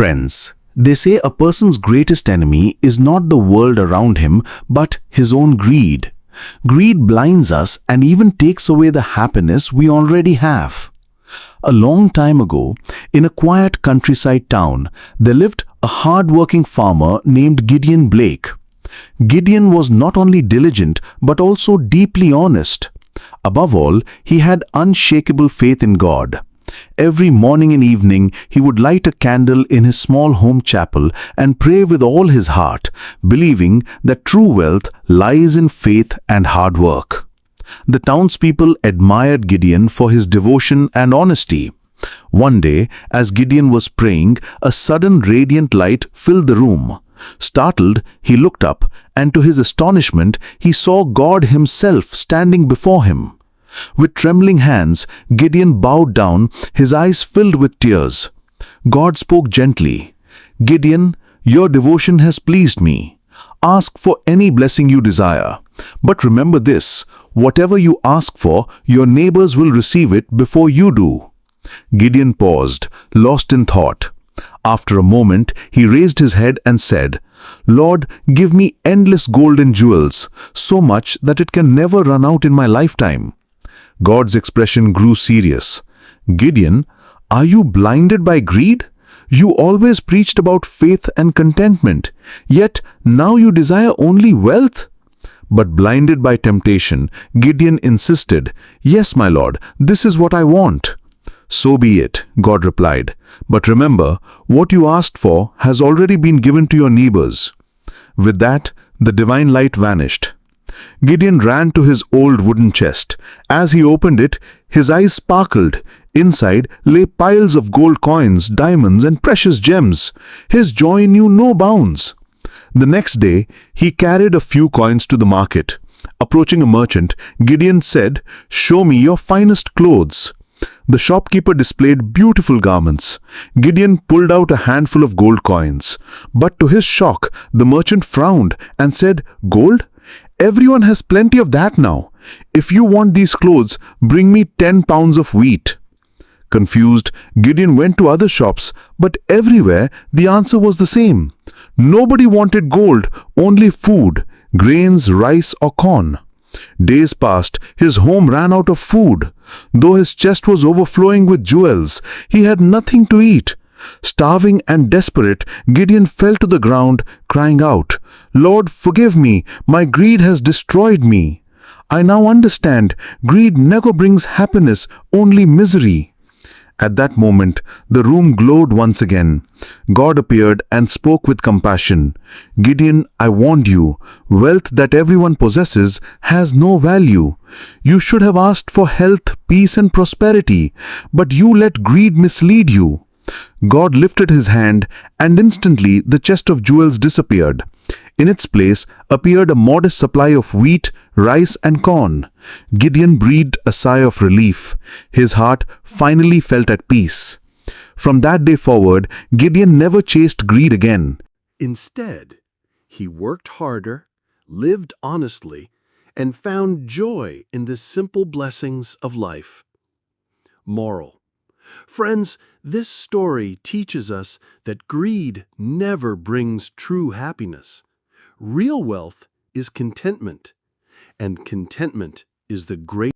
Friends, they say a person's greatest enemy is not the world around him, but his own greed. Greed blinds us and even takes away the happiness we already have. A long time ago, in a quiet countryside town, there lived a hard-working farmer named Gideon Blake. Gideon was not only diligent but also deeply honest. Above all, he had unshakable faith in God. Every morning and evening, he would light a candle in his small home chapel and pray with all his heart, believing that true wealth lies in faith and hard work. The townspeople admired Gideon for his devotion and honesty. One day, as Gideon was praying, a sudden radiant light filled the room. Startled, he looked up, and to his astonishment, he saw God himself standing before him. With trembling hands, Gideon bowed down, his eyes filled with tears. God spoke gently, "Gideon, your devotion has pleased me. Ask for any blessing you desire. But remember this, whatever you ask for, your neighbors will receive it before you do." Gideon paused, lost in thought. After a moment, he raised his head and said, "Lord, give me endless gold and jewels, so much that it can never run out in my lifetime." God's expression grew serious. "Gideon, are you blinded by greed? You always preached about faith and contentment, yet now you desire only wealth?" But blinded by temptation, Gideon insisted, "Yes, my Lord, this is what I want." "So be it," God replied. "But remember, what you asked for has already been given to your neighbors." With that, the divine light vanished. Gideon ran to his old wooden chest. As he opened it, his eyes sparkled. Inside lay piles of gold coins, diamonds, and precious gems. His joy knew no bounds. The next day, he carried a few coins to the market. Approaching a merchant, Gideon said, "Show me your finest clothes." The shopkeeper displayed beautiful garments. Gideon pulled out a handful of gold coins. But to his shock, the merchant frowned and said, "Gold? Everyone has plenty of that now. If you want these clothes, bring me 10 pounds of wheat." Confused, Gideon went to other shops, but everywhere the answer was the same. Nobody wanted gold, only food, grains, rice, or corn. Days passed, his home ran out of food. Though his chest was overflowing with jewels, he had nothing to eat. Starving and desperate, Gideon fell to the ground, crying out, "Lord, forgive me, my greed has destroyed me. I now understand, greed never brings happiness, only misery." At that moment, the room glowed once again. God appeared and spoke with compassion. "Gideon, I warned you, wealth that everyone possesses has no value. You should have asked for health, peace, and prosperity, but you let greed mislead you." God lifted his hand, and instantly the chest of jewels disappeared. In its place appeared a modest supply of wheat, rice, and corn. Gideon breathed a sigh of relief. His heart finally felt at peace. From that day forward, Gideon never chased greed again. Instead, he worked harder, lived honestly, and found joy in the simple blessings of life. Moral: Friends, this story teaches us that greed never brings true happiness. Real wealth is contentment, and contentment is the greatest